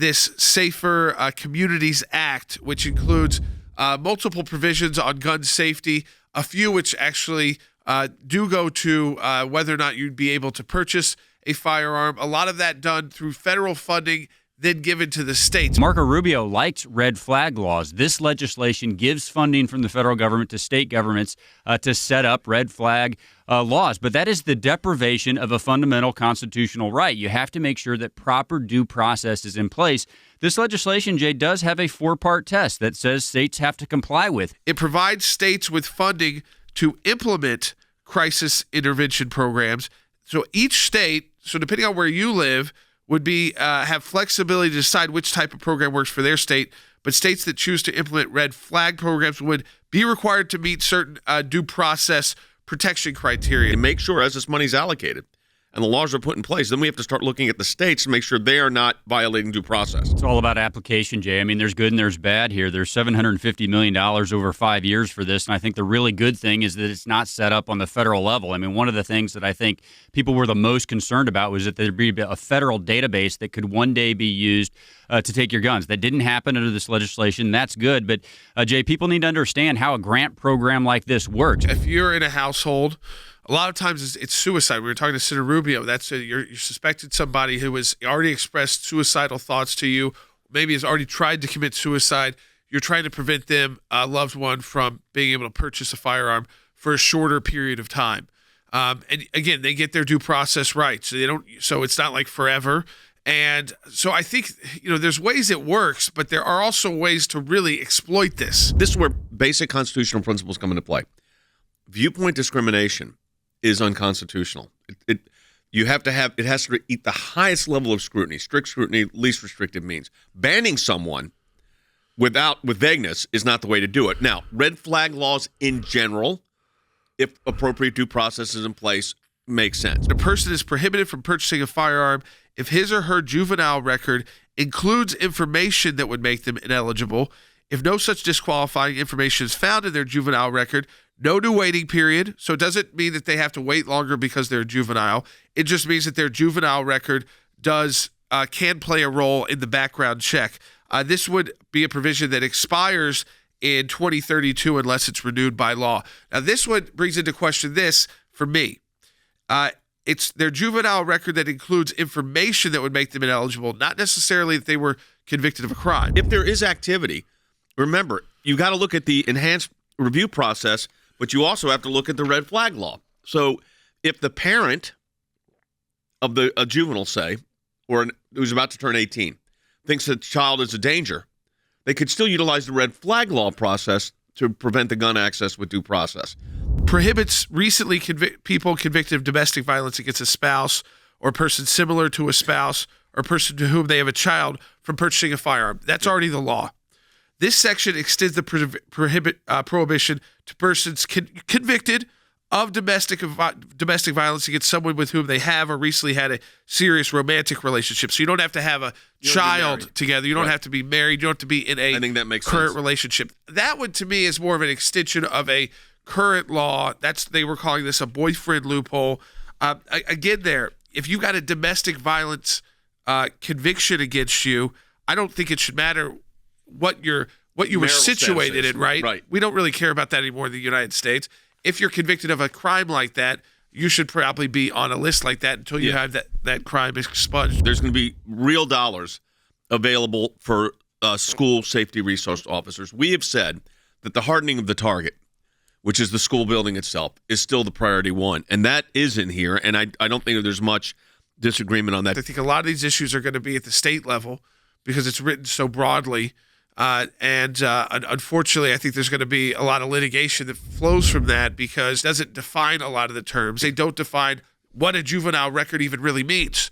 this Safer Communities Act, which includes multiple provisions on gun safety, a few which actually do go to whether or not you'd be able to purchase a firearm. A lot of that done through federal funding, then given to the states. Marco Rubio liked red flag laws. This legislation gives funding from the federal government to state governments to set up red flag laws. But that is the deprivation of a fundamental constitutional right. You have to make sure that proper due process is in place. This legislation, Jay, does have a 4-part test that says states have to comply with. It provides states with funding to implement crisis intervention programs. So each state, so depending on where you live, would be have flexibility to decide which type of program works for their state. But states that choose to implement red flag programs would be required to meet certain due process protection criteria. And make sure as this money's allocated and the laws are put in place, then we have to start looking at the states to make sure they are not violating due process. It's all about application, Jay. I mean, there's good and there's bad here. There's $750 million over 5 years for this, and I think the really good thing is that it's not set up on the federal level. I mean, one of the things that I think people were the most concerned about was that there'd be a federal database that could one day be used to take your guns. That didn't happen under this legislation. That's good. But, Jay, people need to understand how a grant program like this works. If you're in a household, a lot of times it's suicide. We were talking to Senator Rubio. You're suspected somebody who has already expressed suicidal thoughts to you, maybe has already tried to commit suicide. You're trying to prevent them, a loved one, from being able to purchase a firearm for a shorter period of time. And again, they get their due process rights. So they don't. So it's not like forever. And so I think, there's ways it works, but there are also ways to really exploit this. This is where basic constitutional principles come into play. Viewpoint discrimination is unconstitutional. It has to eat the highest level of scrutiny. Strict scrutiny, least restrictive means. Banning someone with vagueness is not the way to do it. Now, red flag laws in general, if appropriate due process is in place, make sense. A person is prohibited from purchasing a firearm if his or her juvenile record includes information that would make them ineligible. If no such disqualifying information is found in their juvenile record, no new waiting period. So it doesn't mean that they have to wait longer because they're juvenile. It just means that their juvenile record can play a role in the background check. This would be a provision that expires in 2032 unless it's renewed by law. Now, this one brings into question this for me. It's their juvenile record that includes information that would make them ineligible, not necessarily that they were convicted of a crime. If there is activity, remember, you got to look at the enhanced review process, but you also have to look at the red flag law. So if the parent of a juvenile, say, or who's about to turn 18, thinks that the child is a danger, they could still utilize the red flag law process to prevent the gun access with due process. Prohibits recently people convicted of domestic violence against a spouse or a person similar to a spouse or a person to whom they have a child from purchasing a firearm. That's already the law. This section extends the prohibition to persons convicted of domestic violence against someone with whom they have or recently had a serious romantic relationship. So you don't have to have a child together. You don't have to be married. You don't have to be in a current relationship. That one, to me, is more of an extension of a current law. They were calling this a boyfriend loophole. Again, if you got a domestic violence conviction against you, I don't think it should matter what you were situated in, right? We don't really care about that anymore in the United States. If you're convicted of a crime like that, you should probably be on a list like that until you have that crime expunged. There's going to be real dollars available for school safety resource officers. We have said that the hardening of the target, which is the school building itself, is still the priority one. And that is in here, and I don't think there's much disagreement on that. I think a lot of these issues are going to be at the state level because it's written so broadly. Unfortunately, I think there's going to be a lot of litigation that flows from that because it doesn't define a lot of the terms. They don't define what a juvenile record even really means.